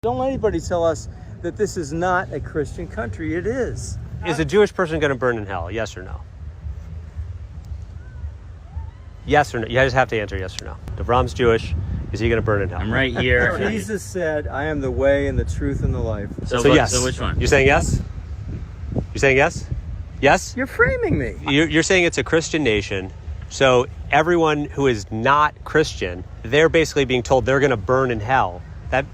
Don't let anybody tell us that this is not a Christian country. It is. Is a Jewish person going to burn in hell? Yes or no? Yes or no? You just have to answer yes or no. Devram's Jewish. Is he going to burn in hell? I'm right here. Jesus said, I am the way and the truth and the life. So yes. So which one? You're saying yes? You're saying yes? Yes? You're framing me. You're saying it's a Christian nation. So everyone who is not Christian, they're basically being told they're going to burn in hell.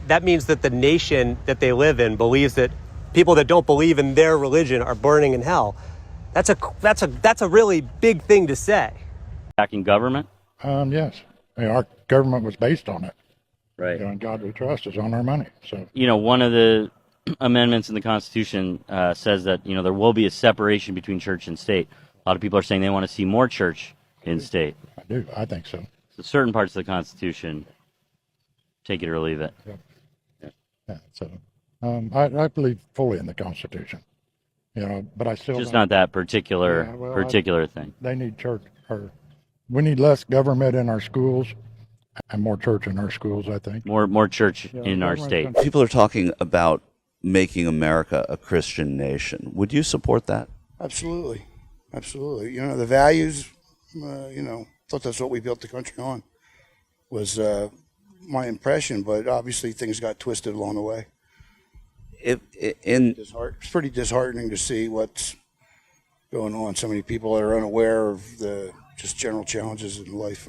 That means that the nation that they live in believes that people that don't believe in their religion are burning in hell. That's a really big thing to say. Backing government? Yes. Our government was based on it. Right. And God we trust is on our money. So One of the amendments in the Constitution says that, there will be a separation between church and state. A lot of people are saying they want to see more church in state. I do. I think so. So certain parts of the Constitution, take it or leave it. Yeah. So I believe fully in the Constitution. But I still Just don't- not that particular thing. They need church, or we need less government in our schools and more church in our schools, I think. More church in our state. People are talking about making America a Christian nation. Would you support that? Absolutely. Absolutely. The values, thought that's what we built the country on, was my impression, but obviously things got twisted along the way. It's pretty disheartening to see what's going on. So many people that are unaware of the just general challenges in life,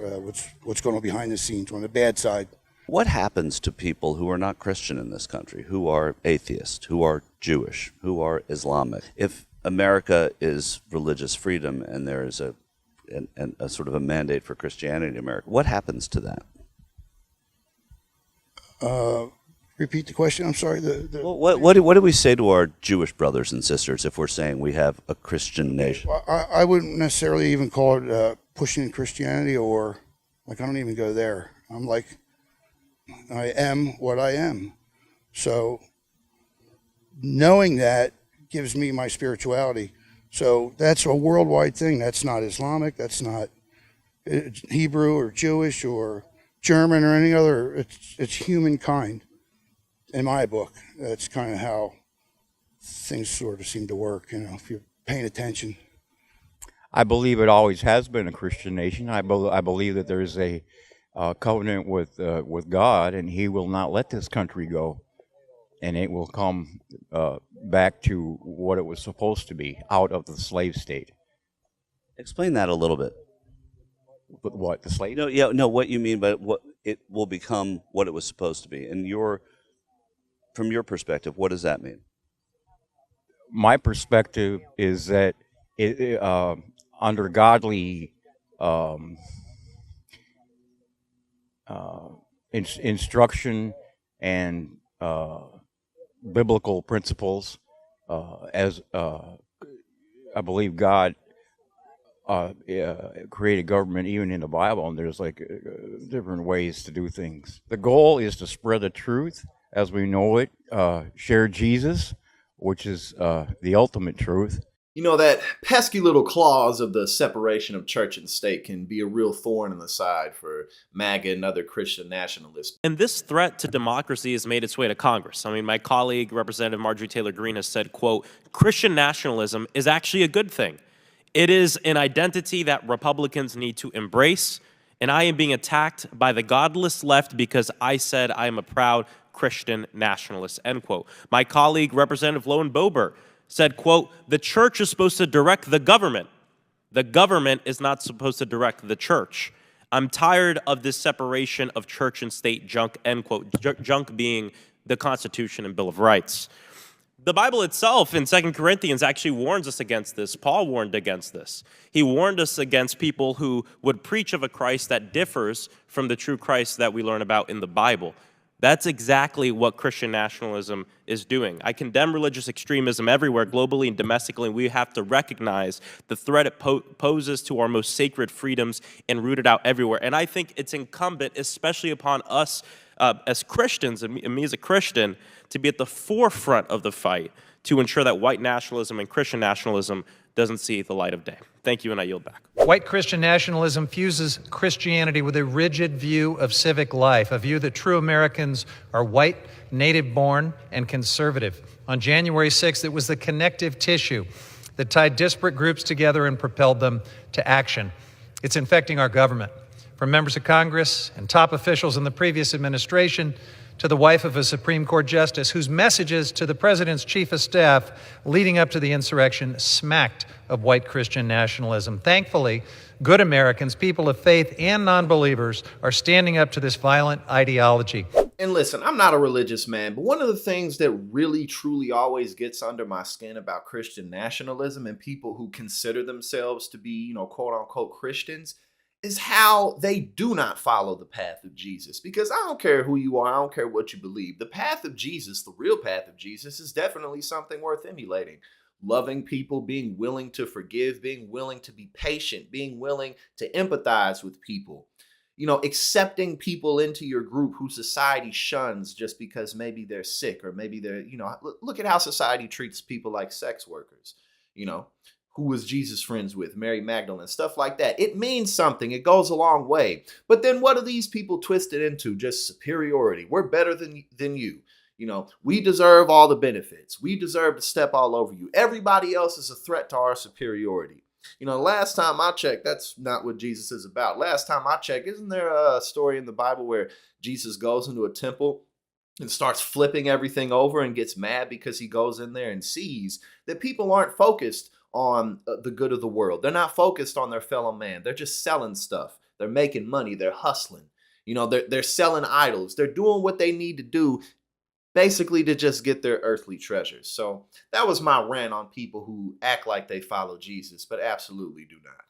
what's going on behind the scenes on the bad side. What happens to people who are not Christian in this country, who are atheist, who are Jewish, who are Islamic? If America is religious freedom and there is a sort of a mandate for Christianity in America, what happens to that? Repeat the question. I'm sorry. Well, what do we say to our Jewish brothers and sisters if we're saying we have a Christian nation? I wouldn't necessarily even call it pushing Christianity, or I don't even go there. I'm like, I am what I am. So knowing that gives me my spirituality. So that's a worldwide thing. That's not Islamic. That's not Hebrew or Jewish or German or any other. It's humankind. In my book, that's kind of how things sort of seem to work, if you're paying attention. I believe it always has been a Christian nation. I believe that there is a covenant with God, and He will not let this country go, and it will come back to what it was supposed to be, out of the slave state. Explain that a little bit. What, the slave? No, what you mean by what it will become what it was supposed to be. And from your perspective, what does that mean? My perspective is that under godly instruction and biblical principles, as I believe God created government even in the Bible, and there's different ways to do things. The goal is to spread the truth as we know it, share Jesus, which is the ultimate truth. That pesky little clause of the separation of church and state can be a real thorn in the side for MAGA and other Christian nationalists. And this threat to democracy has made its way to Congress. My colleague, Representative Marjorie Taylor Greene, has said, quote, Christian nationalism is actually a good thing. It is an identity that Republicans need to embrace, and I am being attacked by the godless left because I said I am a proud Christian nationalist, end quote. My colleague, Representative Lowen Boebert, said, quote, the church is supposed to direct the government. The government is not supposed to direct the church. I'm tired of this separation of church and state junk, end quote. Junk being the Constitution and Bill of Rights. The Bible itself in 2 Corinthians actually warns us against this. Paul warned against this. He warned us against people who would preach of a Christ that differs from the true Christ that we learn about in the Bible. That's exactly what Christian nationalism is doing. I condemn religious extremism everywhere, globally and domestically, and we have to recognize the threat it poses to our most sacred freedoms and root it out everywhere. And I think it's incumbent, especially upon us as Christians, and me as a Christian, to be at the forefront of the fight to ensure that white nationalism and Christian nationalism doesn't see the light of day. Thank you, and I yield back. White Christian nationalism fuses Christianity with a rigid view of civic life, a view that true Americans are white, native-born, and conservative. On January 6th, it was the connective tissue that tied disparate groups together and propelled them to action. It's infecting our government, from members of Congress and top officials in the previous administration to the wife of a Supreme Court justice whose messages to the president's chief of staff leading up to the insurrection smacked of white Christian nationalism. Thankfully, good Americans, people of faith and non-believers, are standing up to this violent ideology. And listen, I'm not a religious man, but one of the things that really truly always gets under my skin about Christian nationalism and people who consider themselves to be, quote unquote Christians, is how they do not follow the path of Jesus. Because I don't care who you are, I don't care what you believe. The path of Jesus, the real path of Jesus, is definitely something worth emulating. Loving people, being willing to forgive, being willing to be patient, being willing to empathize with people. Accepting people into your group who society shuns just because maybe they're sick or maybe they're, look at how society treats people like sex workers, who was Jesus friends with, Mary Magdalene, stuff like that. It means something. It goes a long way. But then what do these people twist it into? Just superiority. We're better than you. We deserve all the benefits. We deserve to step all over you. Everybody else is a threat to our superiority. Last time I checked, that's not what Jesus is about. Last time I checked, isn't there a story in the Bible where Jesus goes into a temple and starts flipping everything over and gets mad because he goes in there and sees that people aren't focused on the good of the world. They're not focused on their fellow man. They're just selling stuff. They're making money. They're hustling. They're selling idols. They're doing what they need to do basically to just get their earthly treasures. So that was my rant on people who act like they follow Jesus, but absolutely do not.